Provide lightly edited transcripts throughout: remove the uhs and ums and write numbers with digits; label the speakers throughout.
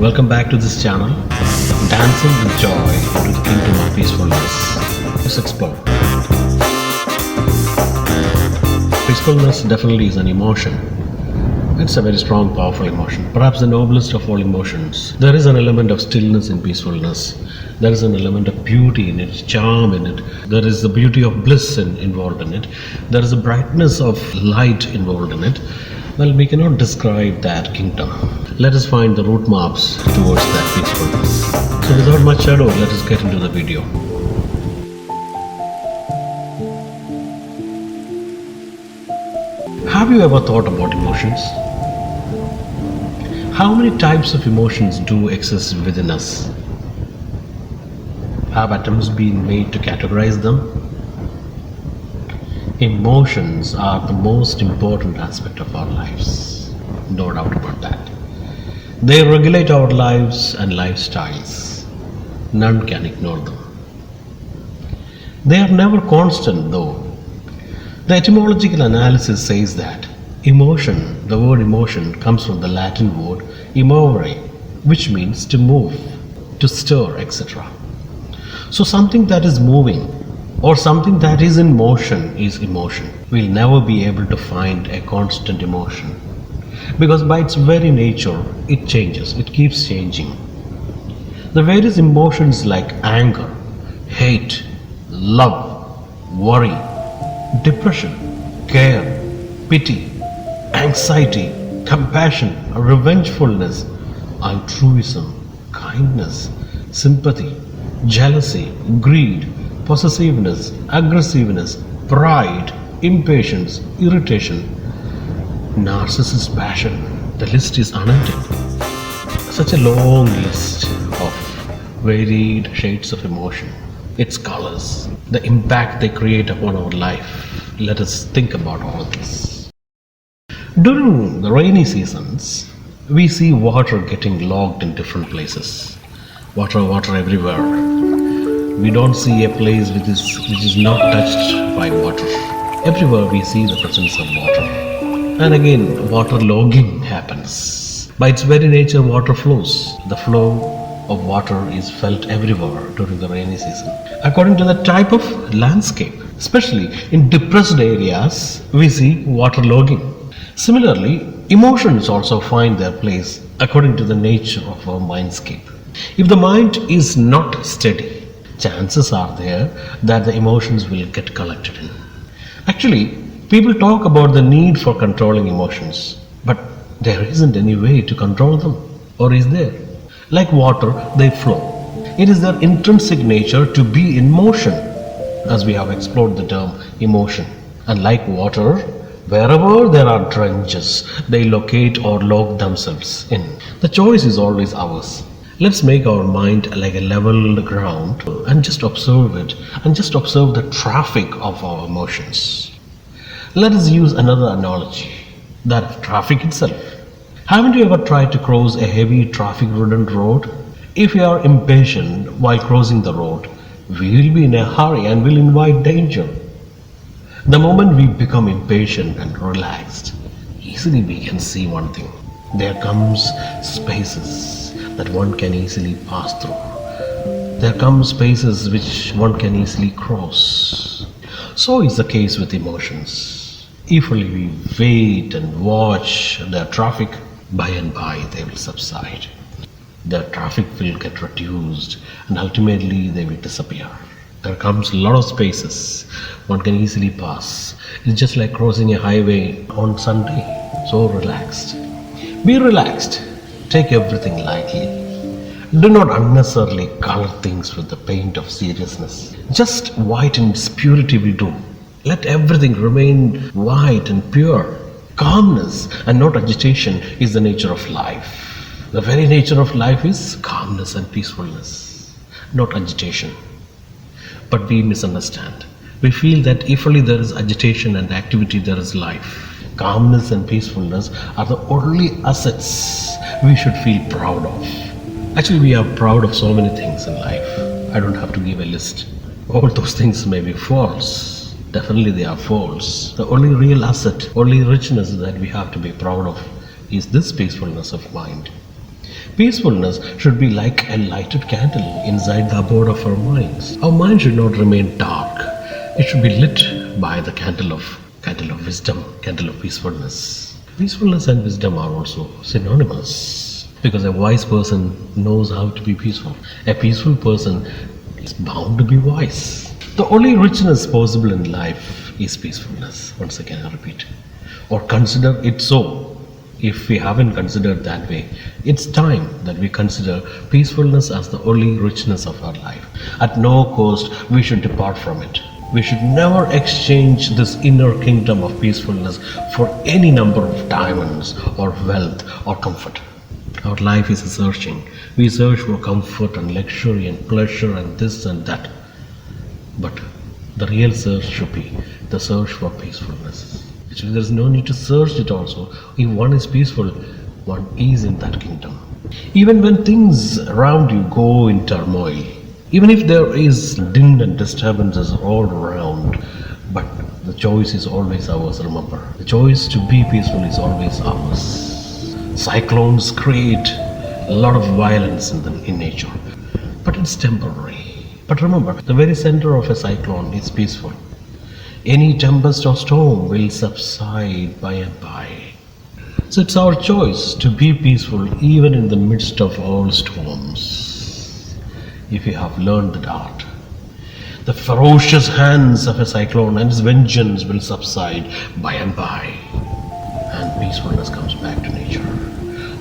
Speaker 1: Welcome back to this channel, Dancing with Joy into the Kingdom of Peacefulness. Let's explore. Peacefulness definitely is an emotion. It's a very strong, powerful emotion, perhaps the noblest of all emotions. There is an element of stillness in peacefulness. There is an element of beauty in it, charm in it. There is the beauty of bliss involved in it. There is a brightness of light involved in it. Well, we cannot describe that kingdom. Let us find the root maps towards that peacefulness. So without much ado, let us get into the video. Have you ever thought about emotions? How many types of emotions do exist within us? Have attempts been made to categorize them? Emotions are the most important aspect of our lives, no doubt about that. They regulate our lives and lifestyles. None can ignore them. They are never constant though. The etymological analysis says that emotion, the word emotion, comes from the Latin word emovere, which means to move, to stir, etc. So something that is moving or something that is in motion is emotion. We'll never be able to find a constant emotion because by its very nature it changes, it keeps changing. The various emotions like anger, hate, love, worry, depression, care, pity, anxiety, compassion, revengefulness, altruism, kindness, sympathy, jealousy, greed, possessiveness, aggressiveness, pride, impatience, irritation, narcissist passion. The list is unending. Such a long list of varied shades of emotion, its colors, the impact they create upon our life. Let us think about all of this. During the rainy seasons, we see water getting logged in different places. Water everywhere. We don't see a place which is not touched by water. Everywhere we see the presence of water. And again, water logging happens. By its very nature, water flows. The flow of water is felt everywhere during the rainy season. According to the type of landscape, especially in depressed areas, we see water logging. Similarly, emotions also find their place according to the nature of our mindscape. If the mind is not steady, chances are there that the emotions will get collected in. Actually, people talk about the need for controlling emotions, but there isn't any way to control them, or is there? Like water, they flow. It is their intrinsic nature to be in motion, as we have explored the term emotion. And like water, wherever there are trenches, they locate or log themselves in. The choice is always ours. Let's make our mind like a level ground and just observe it and just observe the traffic of our emotions. Let us use another analogy, that of traffic itself. Haven't you ever tried to cross a heavy traffic-ridden road? If you are impatient while crossing the road, we will be in a hurry and will invite danger. The moment we become impatient and relaxed, easily we can see one thing. There comes spaces that one can easily pass through. There come spaces which one can easily cross. So is the case with emotions. If only we wait and watch their traffic, by and by they will subside. Their traffic will get reduced and ultimately they will disappear. There comes a lot of spaces one can easily pass. It's just like crossing a highway on Sunday. So relaxed. Be relaxed. Take everything lightly. Do not unnecessarily color things with the paint of seriousness. Just white and purity will do. Let everything remain white and pure. Calmness and not agitation is the nature of life. The very nature of life is calmness and peacefulness, not agitation. But we misunderstand. We feel that if only there is agitation and activity, there is life. Calmness and peacefulness are the only assets we should feel proud of. Actually, we are proud of so many things in life. I don't have to give a list. All those things may be false. Definitely they are false. The only real asset, only richness that we have to be proud of is this peacefulness of mind. Peacefulness should be like a lighted candle inside the abode of our minds. Our mind should not remain dark. It should be lit by the candle of wisdom, candle of peacefulness. Peacefulness and wisdom are also synonymous because a wise person knows how to be peaceful. A peaceful person is bound to be wise. The only richness possible in life is peacefulness. Once again, I repeat, or consider it so. If we haven't considered that way, it's time that we consider peacefulness as the only richness of our life. At no cost, we should depart from it. We should never exchange this inner kingdom of peacefulness for any number of diamonds or wealth or comfort. Our life is a searching. We search for comfort and luxury and pleasure and this and that. But the real search should be the search for peacefulness. Actually, there is no need to search it also. If one is peaceful, one is in that kingdom. Even when things around you go in turmoil, even if there is din and disturbances all around, but the choice is always ours, remember. The choice to be peaceful is always ours. Cyclones create a lot of violence in nature, but it's temporary. But remember, the very center of a cyclone is peaceful. Any tempest or storm will subside by and by. So it's our choice to be peaceful even in the midst of all storms. If we have learned that art, the ferocious hands of a cyclone and its vengeance will subside by and by, and peacefulness comes back to nature.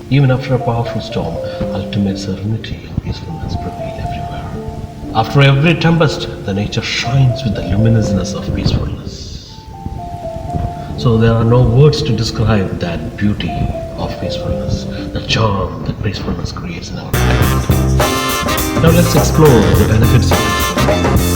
Speaker 1: Even after a powerful storm, ultimate serenity and peacefulness prevail everywhere. After every tempest, the nature shines with the luminousness of peacefulness. So there are no words to describe that beauty of peacefulness, the charm that peacefulness creates in our life. Now let's explore the benefits of peacefulness.